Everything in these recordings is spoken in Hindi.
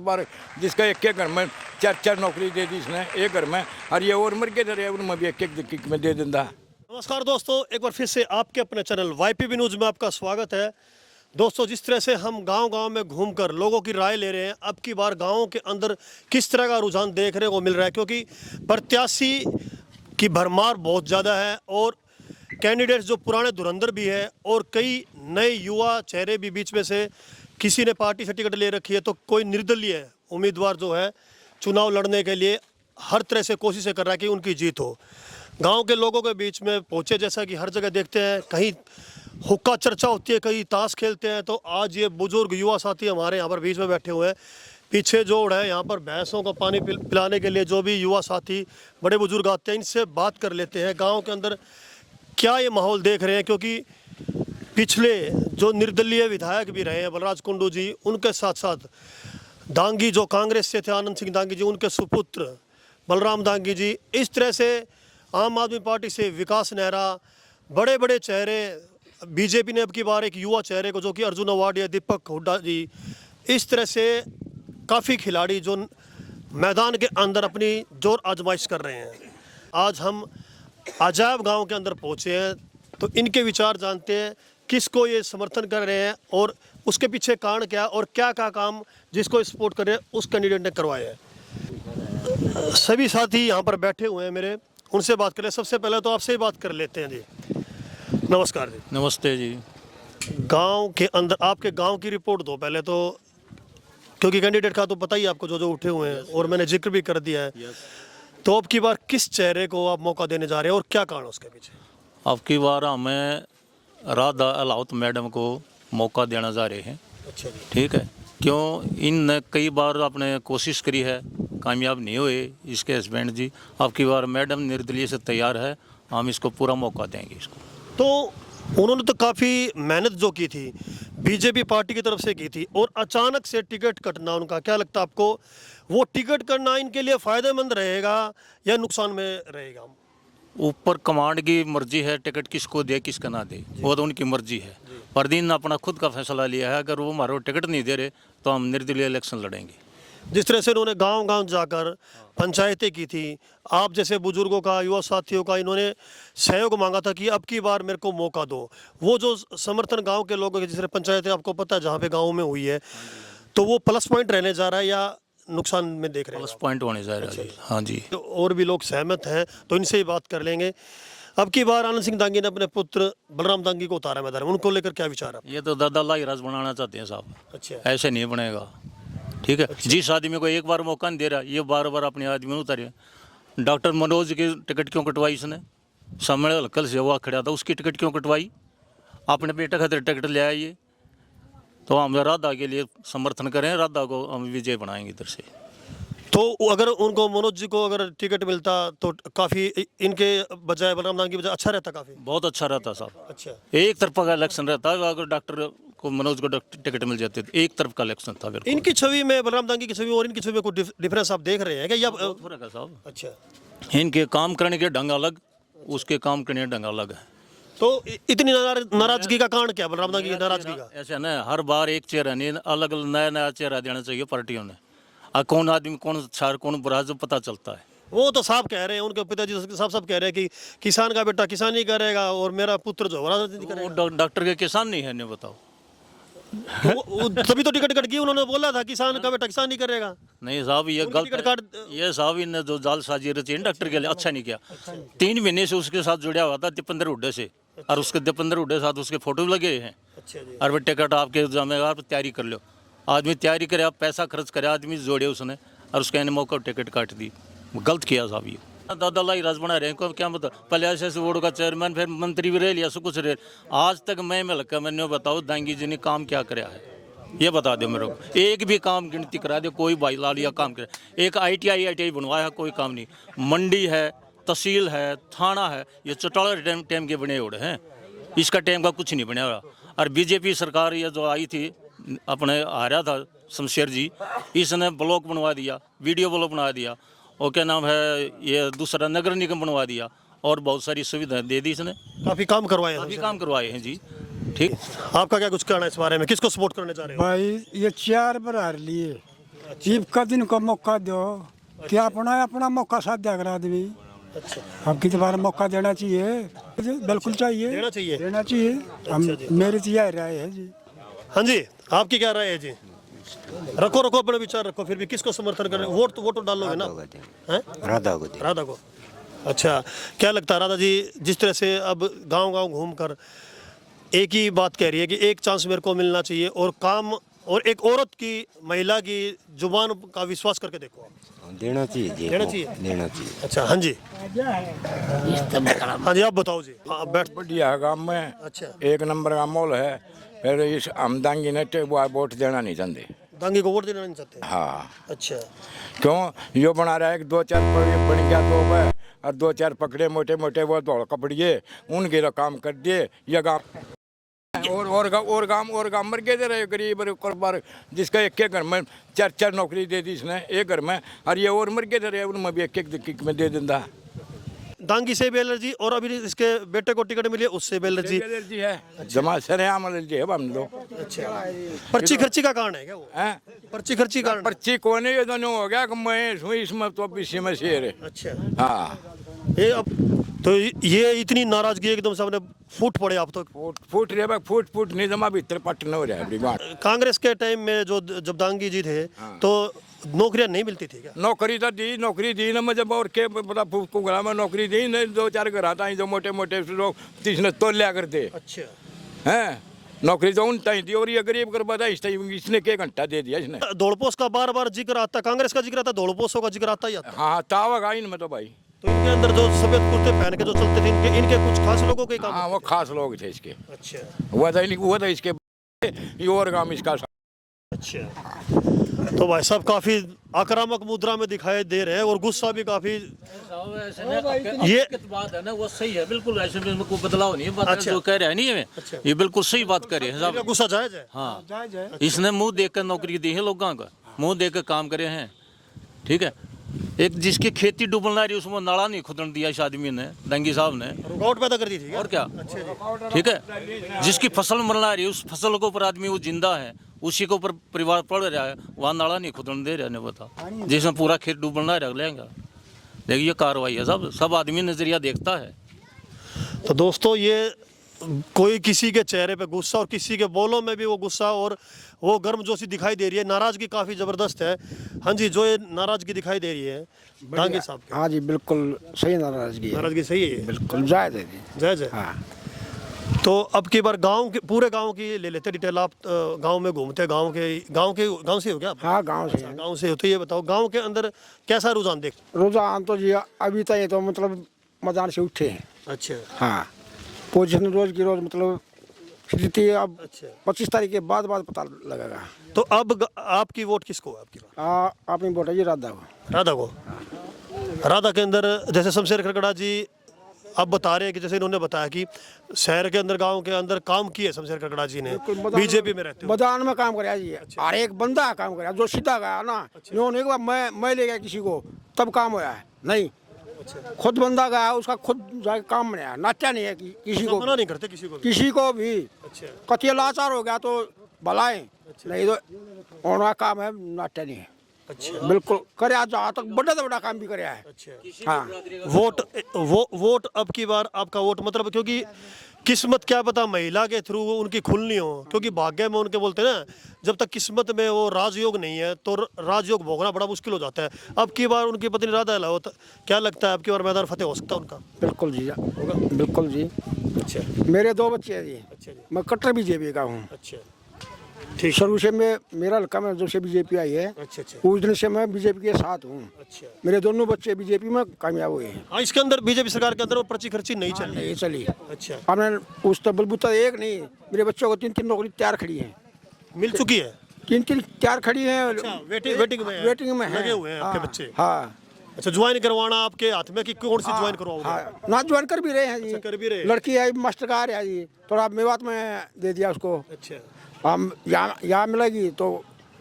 बार जिसका एक घर में चार नौकरी दे दी इसने एक घर में, और ये और मर के रहे उनमें भी एक में दे देता। नमस्कार दोस्तों, एक बार फिर से आपके अपने चैनल YPB न्यूज़ में आपका स्वागत है। दोस्तों, जिस तरह से हम गांव-गांव में घूमकर लोगों की राय ले रहे हैं, अब की बार गांवों के अंदर किस तरह का रुझान देखने को मिल रहा है, क्योंकि प्रत्याशी की भरमार बहुत ज़्यादा है और कैंडिडेट्स जो पुराने धुरंधर भी है और कई नए युवा चेहरे भी बीच में से किसी ने पार्टी से टिकट ले रखी है, तो कोई निर्दलीय उम्मीदवार जो है चुनाव लड़ने के लिए हर तरह से कोशिशें कर रहा है कि उनकी जीत हो। गांव के लोगों के बीच में पहुंचे, जैसा कि हर जगह देखते हैं, कहीं हुक्का चर्चा होती है, कहीं ताश खेलते हैं, तो आज ये बुजुर्ग युवा साथी हमारे यहाँ पर बीच में बैठे हुए हैं। पीछे जोड़ है यहाँ पर भैंसों को पानी पिलाने के लिए जो भी युवा साथी बड़े बुजुर्ग आते हैं, इनसे बात कर लेते हैं गाँव के अंदर क्या ये माहौल देख रहे हैं। क्योंकि पिछले जो निर्दलीय विधायक भी रहे हैं बलराज कुंडू जी, उनके साथ साथ दांगी जो कांग्रेस से थे आनंद सिंह दांगी जी, उनके सुपुत्र बलराम दांगी जी, इस तरह से आम आदमी पार्टी से विकास नेहरा, बड़े बड़े चेहरे, बीजेपी ने अब की बार एक युवा चेहरे को जो कि अर्जुन अवार्ड या दीपक हुड्डा जी, इस तरह से काफ़ी खिलाड़ी जो मैदान के अंदर अपनी जोर आजमाइश कर रहे हैं। आज हम अजायब गांव के अंदर पहुंचे हैं, तो इनके विचार जानते हैं, किसको ये समर्थन कर रहे हैं और उसके पीछे कारण क्या और क्या क्या काम जिसको सपोर्ट कर रहे हैं उस कैंडिडेट ने करवाए हैं। सभी साथी यहाँ पर बैठे हुए हैं मेरे, उनसे बात करें। सबसे पहले तो आपसे ही बात कर लेते हैं जी। नमस्कार जी। नमस्ते जी। गांव के अंदर आपके गांव की रिपोर्ट दो पहले तो, क्योंकि कैंडिडेट का तो पता ही आपको जो जो उठे हुए हैं और मैंने जिक्र भी कर दिया है। तो अब की बार किस चेहरे को आप मौका देने जा रहे हैं और क्या कारण उसके पीछे? अब की बार हमें राधा अलाउत मैडम को मौका देना जा रहे हैं। अच्छा जी। ठीक है, क्यों इन कई बार आपने कोशिश करी है, कामयाब नहीं हुए इसके हस्बैंड जी। अब की बार मैडम निर्दलीय से तैयार है, हम इसको पूरा मौका देंगे इसको। तो उन्होंने तो काफ़ी मेहनत जो की थी बीजेपी पार्टी की तरफ से की थी और अचानक से टिकट कटना उनका, क्या लगता है आपको वो टिकट करना इनके लिए फ़ायदेमंद रहेगा या नुकसान में रहेगा? ऊपर कमांड की मर्जी है, टिकट किसको दे किसका ना दे, वो तो उनकी मर्जी है। पर दिन अपना खुद का फैसला लिया है, अगर वो हमारे टिकट नहीं दे रहे तो हम निर्दलीय इलेक्शन लड़ेंगे। जिस तरह से उन्होंने गांव-गांव जाकर पंचायतें की थी, आप जैसे बुजुर्गों का, युवा साथियों का इन्होंने सहयोग मांगा था कि अब की बार मेरे को मौका दो, वो जो समर्थन गांव के लोगों के, जिस तरह पंचायतें आपको पता है जहाँ पे गाँव में हुई है, तो वो प्लस पॉइंट रहने जा रहा है या नुकसान में देख रहे हैं? प्लस पॉइंट होने जा रहा है। हाँ जी। तो और भी लोग सहमत हैं, तो इनसे ही बात कर लेंगे। अब की बार आनंद सिंह दांगी ने अपने पुत्र बलराम दांगी को उतारा मैदान में, उनको लेकर क्या विचार है? ये तो दादा लाई राज बनाना चाहते हैं साहब। अच्छा। ऐसे नहीं बनेगा। ठीक है, जिस आदमी को एक बार मौका नहीं दे रहा, ये बार बार अपने आदमी में उतारे। डॉक्टर मनोज की टिकट क्यों कटवाई इसने? सामने हल्कल से हुआ खड़ा था, उसकी टिकट क्यों कटवाई? अपने बेटे खातिर टिकट ले आइए। तो हम राधा के लिए समर्थन करें, राधा को हम विजय बनाएंगे इधर से। तो अगर उनको मनोज जी को अगर टिकट मिलता तो काफ़ी इनके बजाय बलराम दांगी की बजाय अच्छा रहता, काफ़ी बहुत अच्छा रहता साहब। अच्छा। एक तरफा का इलेक्शन रहता है, अगर डॉक्टर को मनोज को टिकट मिल जाती तो एक तरफ का इलेक्शन था। बिल्कुल इनकी छवि में, बलराम दांगी की छवि और इनकी छवि में कोई डिफरेंस आप देख रहे हैं क्या? बहुत फर्क है साहब। अच्छा। इनके काम करने के ढंग अलग, उसके काम करने के ढंग अलग है। तो इतनी नाराजगी का कारण क्या, बलराम दांगी की नाराजगी का? ऐसा ना, हर बार एक चेहरा नहीं, अलग अलग नया नया चेहरा देना चाहिए पार्टियों ने। कौन आदमी कौन अच्छा कौन बुरा जो पता चलता है। वो तो साहब कह रहे हैं, उनके पिताजी साहब सब कह रहे हैं कि किसान का बेटा किसानी करेगा और मेरा पुत्र जो राजनीति करेगा। वो डॉक्टर के किसान नहीं है, नहीं बताओ। तभी तो टिकट कट गई, उन्होंने बोला था किसान का बेटा किसान नहीं करेगा। नहीं साहब, ये गलत है। ये साहब इन्हें जो जालसाजी रची डॉक्टर के लिए अच्छा नहीं किया। 3 महीने से उसके साथ जुड़ा हुआ था दीपेंद्र हुड्डा से, और उसके दीपेंद्र हुड्डा साथ उसके फोटो लगे हैं। अच्छा जी। और वो टिकट आपके जमेगा, आप तैयारी कर लो। आदमी तैयारी करे, आप पैसा खर्च करे, आदमी जोड़े उसने, और उसके मौका टिकट काट दी। गलत किया साहब ये। दादा लाई राज बना रहे हैं, क्या बता, पहले ऐसे बोर्ड का चेयरमैन, फिर मंत्री भी रह लिया, सब कुछ रह। आज तक मैं लगा, मैंने बताओ दांगी जी ने काम क्या कराया है, ये बता दो मेरे को। एक भी काम गिनती करा दो, कोई भाई लाल या काम करे। एक ITI बनवाया है, कोई काम नहीं। मंडी है, तहसील है, थाना है, ये चौटाला टाइम के बने उड़े हैं, इसका टाइम का कुछ नहीं बना। और बीजेपी सरकार ये जो आई थी, अपने आ रहा था शमशेर जी, इसने ब्लॉक बनवा दिया, वीडियो ब्लॉक बना दिया, और क्या नाम है ये दूसरा नगर निगम बनवा दिया, और बहुत सारी सुविधाएं दे दी इसने। काफ़ी काम करवाए हैं। काफ़ी काम करवाए हैं जी। ठीक, आपका क्या कुछ कहना है इस बारे में, किसको सपोर्ट करने जा रहे हो? भाई ये 4 बार हार लिए, ईब का दिन को मौका दो क्या अपना अपना मौका साथ दिया कर आदमी। अच्छा, अब की बार मौका देना चाहिए, बिल्कुल चाहिए, देना चाहिए। देना चाहिए। हम मेरी तो यह राय है जी। हाँ जी, आपकी क्या राय है जी? रखो रखो अपने विचार रखो, फिर भी किसको समर्थन कर रहे हैं? वोट तो डालोगे ना? हैं? राधा को। अच्छा, क्या लगता है राधा जी, जिस तरह से अब गांव गांव घूमकर एक ही बात कह रही है कि एक चांस मेरे को मिलना चाहिए और काम, और एक औरत की, महिला की जुबान का विश्वास करके देखो आप। देना चाहिए जी, देना चाहिए। देना चाहिए। अच्छा, हाँ जी, हाँ जी, आप बताओ जी। हाँ, आप बैठ। बढ़िया है गाँव में, अच्छा, एक नंबर का माहौल है। फिर इस हमदंगी ने वोट देना नहीं चाहते। दांगी को वोट देना नहीं चाहते? हाँ, अच्छा, क्यों यो बना रहा है कि 2-4 बन गया तो है, और 2-4 पकड़े मोटे मोटे वो दौड़ कपड़िए उनके तो काम कर दिए। ये गाँव और गाँव मर गए रहे गरीब बार, जिसका एक घर में 4-4 नौकरी दे दी इसने एक घर में, और ये और मर गए रहे उनमें भी एक में दे देता। दांगी से भी एलर्जी, और अभी इसके बेटे को टिकट मिली है उससे भी एलर्जी। एलर्जी है, जमा सरेआम एलर्जी है हम लोग। अच्छा, पर्ची खर्ची का कारण है क्या वो? हैं? पर्ची खर्ची कारण? पर्ची कोने ये दोनों हो गया कि मैं हुई इसमें तो इसी में शेर है। अच्छा, हाँ, ये अब तो ये इतनी नाराजगी एकदम से हमने फूट पड़े आप तो। फूट रहे भाई, फूट नहीं जमा भीतर पट न हो रहा है अपनी बात। कांग्रेस के टाइम में जो जब दांगी जी थे तो नौकरियां नहीं मिलती थी क्या? नौकरी दी ना जब, और के पता को घरा में नौकरी दी नहीं, 2-4 घर आता जो मोटे मोटे लोग तीसने तोल लिया करते अच्छा, हैं। नौकरी तो उन टाइम दी, और ये गरीब कर बता इसने के घंटा दे दिया इसने। दौड़पोस का बार बार जिक्र आता, कांग्रेस का जिक्र आता, दौड़पोसों का जिक्र आता ही आता। हाँ, तावा इनमें तो भाई। तो इनके अंदर जो सफेद कुर्ते पहन के जो चलते थे, इनके कुछ खास लोगों के काम। हाँ, वो खास लोग थे इसके। अच्छा, हुआ था इसके ये और काम इसका। अच्छा, तो भाई साहब काफी आक्रामक मुद्रा में दिखाई दे रहे हैं और गुस्सा भी काफी। ये बात है ना, वो सही है बिल्कुल, ऐसे में कोई बदलाव नहीं है। बात अच्छा। जो कह रहे हैं नहीं है, अच्छा। ये बिल्कुल सही बात कर रहे हैं साहब। गुस्सा जायज है? हाँ, इसने मुंह देखकर नौकरी दी है लोगों का, मुंह देखकर काम करे हैं। ठीक है, एक जिसकी खेती डूबना रही उसमें नाला नहीं खुदन दिया इस आदमी ने, दंगी साहब ने, रुकावट पैदा कर दी थी क्या? और क्या। अच्छा जी। ठीक है, जिसकी फसल मरना रही उस फसल के ऊपर आदमी वो जिंदा है, उसी के ऊपर परिवार पड़ रहा है, वहाँ नाला नहीं खुदन दे रहा है, बता जिसमें पूरा खेत डूबना रख लेंगे। देखिए ये कार्रवाई है, सब आदमी नजरिया देखता है। तो दोस्तों, ये कोई किसी के चेहरे पे गुस्सा और किसी के बोलों में भी वो गुस्सा और वो गर्मजोशी दिखाई दे रही है, नाराजगी काफ़ी ज़बरदस्त है। हाँ जी, जो ये नाराजगी दिखाई दे रही है दांगी साहब की। हाँ जी, बिल्कुल सही नाराजगी है, नाराजगी सही है, बिल्कुल जायज है जी। जायज है। हाँ, तो अब की बार गांव के, पूरे गांव की ले लेते डिटेल। आप गांव में घूमते, गांव से हो क्या आप? हाँ गाँव से हैं। गांव से हो, तो ये बताओ गांव के अंदर कैसा रुझान देख? रुझान तो जी अभी तक ये तो मतलब मैदान से उठे हैं। अच्छा, हाँ, पोजीशन रोज की रोज मतलब स्थिति अब अच्छा। 25 तारीख के बाद पता लगेगा। तो अब आपकी वोट किसको है आपकी बार? आपने वोट है जी राधा को। राधा को। राधा के अंदर जैसे शमशेर खड़गड़ा जी अब बता रहे हैं कि जैसे इन्होंने बताया कि शहर के अंदर, गांव के अंदर काम किए शमशेर खड़गड़ा जी ने, बीजेपी में रहते हो। मैदान में काम कराया जी, हर एक बंदा काम कराया जो सीधा गया ना। इन्होंने कहा मैं ले गया किसी को तब काम होया है, नहीं खुद बंदा गया उसका खुद जाके काम बनाया, नाचा नहीं है किसी को, मना नहीं करते किसी को भी। किसी को भी। अच्छा, कतिया लाचार हो गया तो भलाएं, नहीं तो उनका काम है नाचा नहीं है। अच्छा, बिल्कुल कराया, जहाँ तक बड़ा से बड़ा काम भी कराया है। अच्छा। हाँ, वोट अब की बार आपका वोट मतलब, क्योंकि किस्मत क्या पता महिला के थ्रू उनकी खुलनी हो, क्योंकि भाग्य में उनके बोलते हैं ना, जब तक किस्मत में वो राजयोग नहीं है तो राजयोग भोगना बड़ा मुश्किल हो जाता है। अब की बार उनकी पत्नी राधा अलावत, क्या लगता है अब की बार मैदान फतेह हो सकता है उनका? बिल्कुल जी, बिल्कुल जी। अच्छा, मेरे 2 बच्चे हैं जी। अच्छा जी। मैं कट्टर बीजेपी का हूँ। अच्छा, ठीक। शुरू से मेरा हल्का में जब से बीजेपी आई है, अच्छा, अच्छा, उस दिन से मैं बीजेपी के साथ हूँ। अच्छा। मेरे दोनों बच्चे बीजेपी में कामयाब हुए हैं। हाँ, इसके अंदर बीजेपी सरकार के अंदर वो पर्ची खर्ची नहीं चल रही। नहीं चली। अच्छा, हमने उस तो बलबूता एक नहीं, मेरे बच्चों को 3-3 नौकरी तैयार खड़ी है, मिल चुकी है। 3-3 तैयार खड़ी है। वेटिंग में है। वेटिंग में लगे हुए हैं आपके बच्चे। हाँ। अच्छा, ज्वाइन करवाना आपके हाथ में कि कौन सी ज्वाइन करवाओगे? हाँ, ना ज्वाइन कर भी रहे हैं जी। अच्छा, कर भी रहे। लड़की आई मास्टर का आ रहा जी, थोड़ा मेवात में दे दिया उसको। अच्छा, हम यहाँ मिलेगी तो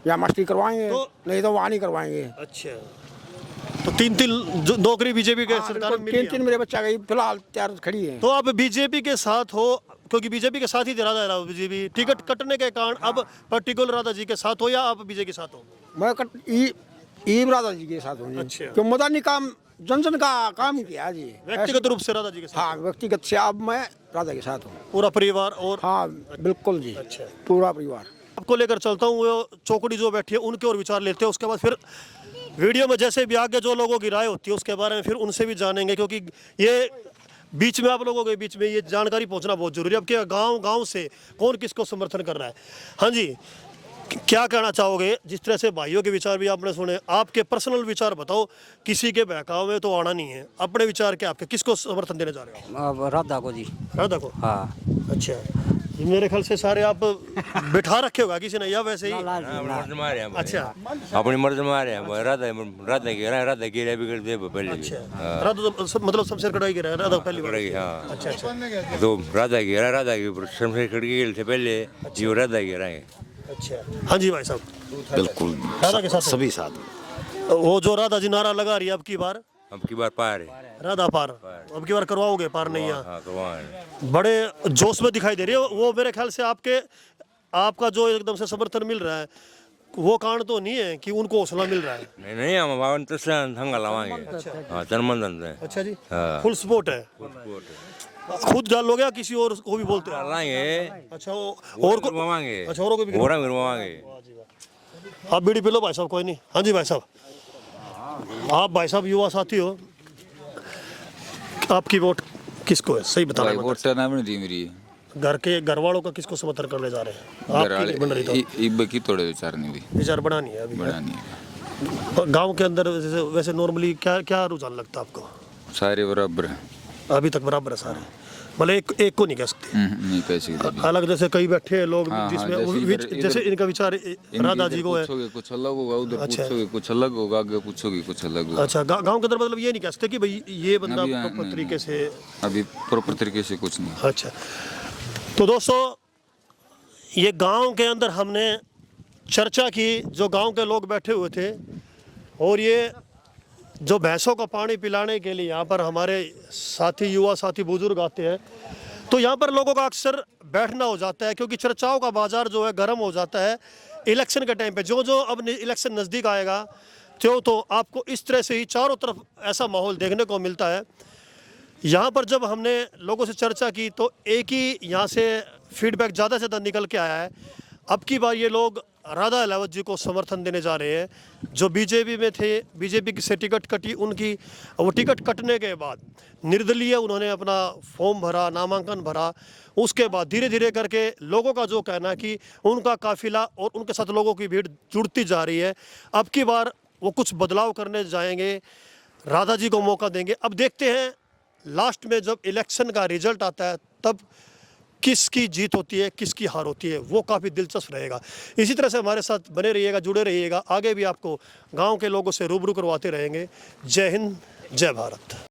यहाँ मास्टरी करवाएंगे, नहीं तो वहाँ नहीं करवाएंगे। अच्छा, तो 3-3 नौकरी बीजेपी के सरकार में मिली। 3-3 मेरे बच्चा गई फिलहाल तैयार खड़ी है। तो आप बीजेपी के साथ हो, क्योंकि बीजेपी के साथ ही राधा बीजेपी टिकट कटने के कारण अब पर्टिकुलर राधा जी के साथ हो या आप बीजेपी के साथ हो? मैं ईब राधा जी के साथ हूँ जी। अच्छा। क्यों मदानी काम जन जन का काम किया जी। व्यक्तिगत रूप से राधा जी के साथ? हाँ, व्यक्तिगत से अब मैं राधा के साथ हूँ। पूरा परिवार और हाँ बिल्कुल जी। अच्छा। पूरा परिवार। आपको लेकर चलता हूँ, वो चौकड़ी जो बैठी है उनके और विचार लेते हैं, उसके बाद फिर वीडियो में जैसे भी आगे जो लोगों की राय होती है उसके बारे में फिर उनसे भी जानेंगे, क्योंकि ये बीच में आप लोगों के बीच में ये जानकारी पहुंचना बहुत जरूरी है। अब क्या गांव से कौन किसको समर्थन कर रहा है। हाँ जी, क्या कहना चाहोगे? जिस तरह से भाइयों के विचार भी आपने सुने, आपके पर्सनल विचार बताओ। किसी के बहकाव में तो आना नहीं है, अपने विचार के आपके, किसको समर्थन देने जा रहे हो? अब राधा को जी। राधा को? हाँ। अच्छा, ये मेरे ख्याल से सारे आप बिठा रखे होगा किसी ने या वैसे ही? अच्छा अपनी मर्द मारे राधा की भी कर दे पहले भी। अच्छा, राधा तो मतलब शमशेर कढ़ाई के रहे राधा पहली बार? हाँ। अच्छा अच्छा तो राधा की शमशेर कड़की से पहले ये राधा की रहे। अच्छा। हाँ जी भाई साहब, बिल्कुल राधा के साथ सभी साथ। वो जो राधा जी नारा लगा रही है अब की बार, अब की बार पार है। राधा पार, अब की बार करवाओगे पार नहीं? हाँ करवाएं। बड़े जोश में दिखाई दे रही है वो। मेरे ख्याल से आपका जो एकदम से समर्थन मिल रहा है वो कारण तो नहीं है कि उनको हौसला मिल रहा है? नहीं नहीं, हम बावन हंगा लावाएंगे। हाँ तनमंदन से। अच्छा जी, हाँ। फुल सपोर्ट है। खुद डाल लोगे या किसी और को भी बोलते हो? लाएंगे अच्छा, और को गिरवाएंगे। अच्छा, औरों को भी गिरवाएंगे। आप बीड़ी पी लो भाई साहब, कोई नहीं। हाँ जी भाई साहब, आप भाई साहब युवा साथी हो, आपकी वोट किसको है? सही बताना। वोट तो ना दी मेरी घर वालों का किसको समर्थन करने जा रहे हैं? आपकी बन रही तो इब की थोड़े विचार नहीं दी विचार बनानी है अभी। बनानी है। गांव के अंदर वैसे नॉर्मली क्या क्या रुझान लगता है आपको? सारे बराबर है। अभी तक बराबर है सारे, मतलब एक को नहीं कह सकते। नहीं कह सकते। अलग जैसे कई बैठे हैं लोग हाँ, जिसमें जैसे जैसे इनका विचार राधा जी को है। पूछोगे कुछ अलग होगा, उधर अच्छा। पूछोगे कुछ अलग होगा, आगे पूछोगे कुछ अलग होगा। अच्छा, गांव के अंदर मतलब ये नहीं कह सकते कि भाई ये बंदा अभी प्रॉपर नहीं, तरीके से। अभी प्रॉपर तरीके से कुछ नहीं। अच्छा, तो दोस्तों ये गांव के अंदर हमने चर्चा की, जो गांव के लोग बैठे हुए थे, और ये जो भैंसों को पानी पिलाने के लिए यहाँ पर हमारे साथी युवा साथी बुजुर्ग आते हैं, तो यहाँ पर लोगों का अक्सर बैठना हो जाता है, क्योंकि चर्चाओं का बाजार जो है गर्म हो जाता है इलेक्शन के टाइम पे। जो जो अब इलेक्शन नज़दीक आएगा तो आपको इस तरह से ही चारों तरफ ऐसा माहौल देखने को मिलता है। यहाँ पर जब हमने लोगों से चर्चा की तो एक ही यहाँ से फीडबैक ज़्यादा से ज़्यादा निकल के आया है। अब की बार ये लोग राधा अहलावत जी को समर्थन देने जा रहे हैं, जो बीजेपी में थे। बीजेपी से टिकट कटी उनकी, वो टिकट कटने के बाद निर्दलीय उन्होंने अपना फॉर्म भरा, नामांकन भरा। उसके बाद धीरे धीरे करके लोगों का जो कहना है कि उनका काफिला और उनके साथ लोगों की भीड़ जुड़ती जा रही है। अब की बार वो कुछ बदलाव करने जाएंगे, राधा जी को मौका देंगे। अब देखते हैं लास्ट में जब इलेक्शन का रिजल्ट आता है तब किसकी जीत होती है, किसकी हार होती है, वो काफ़ी दिलचस्प रहेगा। इसी तरह से हमारे साथ बने रहिएगा, जुड़े रहिएगा। आगे भी आपको गांव के लोगों से रूबरू करवाते रहेंगे। जय हिंद, जय भारत।